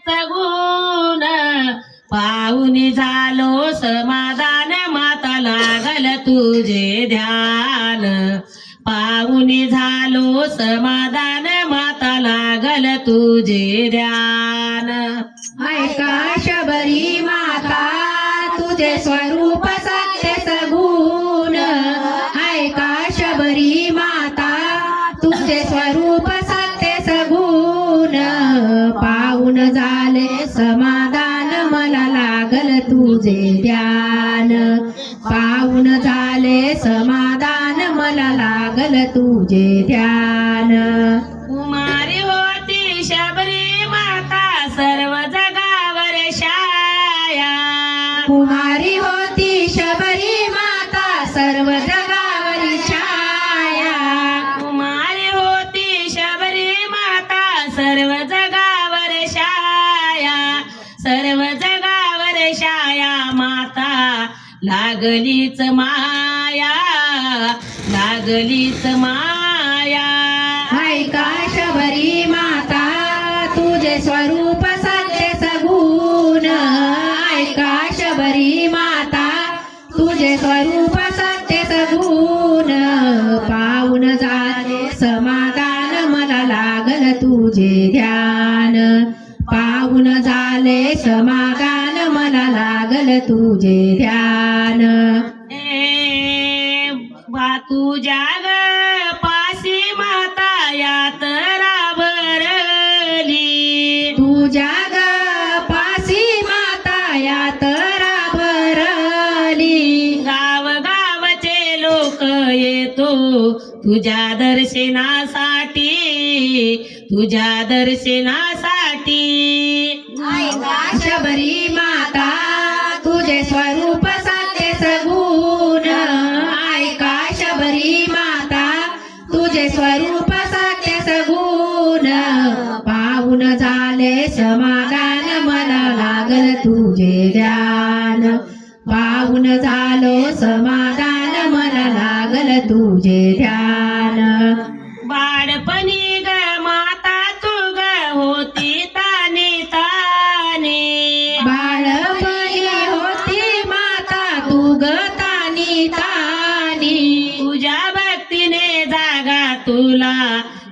सगुण पाहुनी झालो समाधान माता लागल तुझे ध्यान पाहुनी झालो समाधान माता लागल तुझे ध्यान ऐका शबरी माता तुझे स्वरूप सत्य सगुण ऐका शबरी माता तुझे स्वरूप सत्य सगुण पाहून झाले समाधान मला लागल तुझे ध्यान पाहून झाले समाधान मला लागल तुझे ध्यान कुमारी होती शबरी माता सर्व जगावर छाया कुमारी होती शबरी माता सर्व जगावर छाया कुमारी होती शबरी माता सर्व जगावर छाया सर्व जगावर छाया माता लागलीच माया लागलीच माया ऐका शबरी माता तुझे स्वरूप सत्य सगुण ऐका शबरी माता तुझे स्वरूप सत्य सगुण पाहून झाले समाधान मला लागल तुझे ध्यान पाहून झाले समाधान मला लागल तुझे ध्यान तुझ्या ग पाशी माता यात्रा भरली तुझ्या ग पाशी माता यात्रा भरली गावगावचे लोक येतो तुझ्या दर्शनासाठी तुझ्या दर्शनासाठी ऐका शबरी माता तुझे स्वरूप सत्य सगुण ऐका शबरी माता तुझे स्वरूप सत्य सगुण पाहून झाले समाधान मला लागल तुझे ध्यान पाहून झालो समाधान मला लागल तुझे ध्यान बाळपणी ग माता तू ग होती ताने ताने बाळपणी होती माता तू ग तानी तानी तुझ्या भक्तीने जागा तुला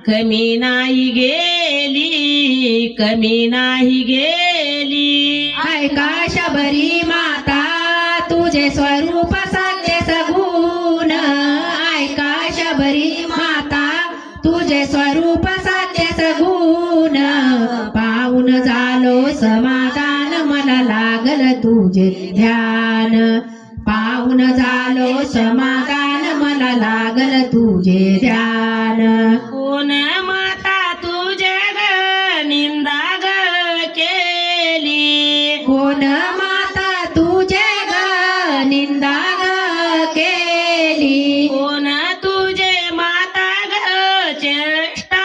कमी नाही गेली कमी नाही गेली ऐका शबरी माता तुझे स्वरूप सत्य सगुण ऐका शबरी माता तुझे स्वरूप सत्य सगुण पाहून झालो समाधान मला लागल तुझे ध्यान पाहून झालो समाधान मला लागल तुझे ध्यान कोण माता तुझे ग निंदा ग केली कोण माता तुझे ग निंदा ग केली कोण तुझे माता ग चेष्टा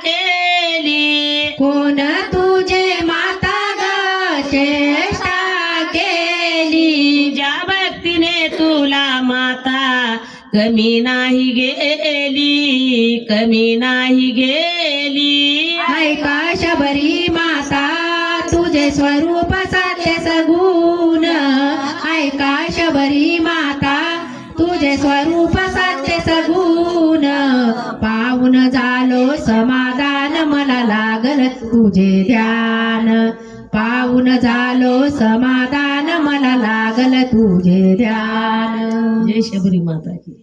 केली कोण तुझे माता ग चेष्टा केली ज्या भक्तीने तुला माता कमी नाही गेली कमी नाही गेली ऐका शबरी माता तुझे स्वरूप सत्य सगुण ऐका शबरी माता तुझे स्वरूप सत्य सगुण पाहून झालो समाधान मला लागल तुझे ध्यान पाहून झालो समाधान मला लागल तुझे ध्यान जय शबरी माता की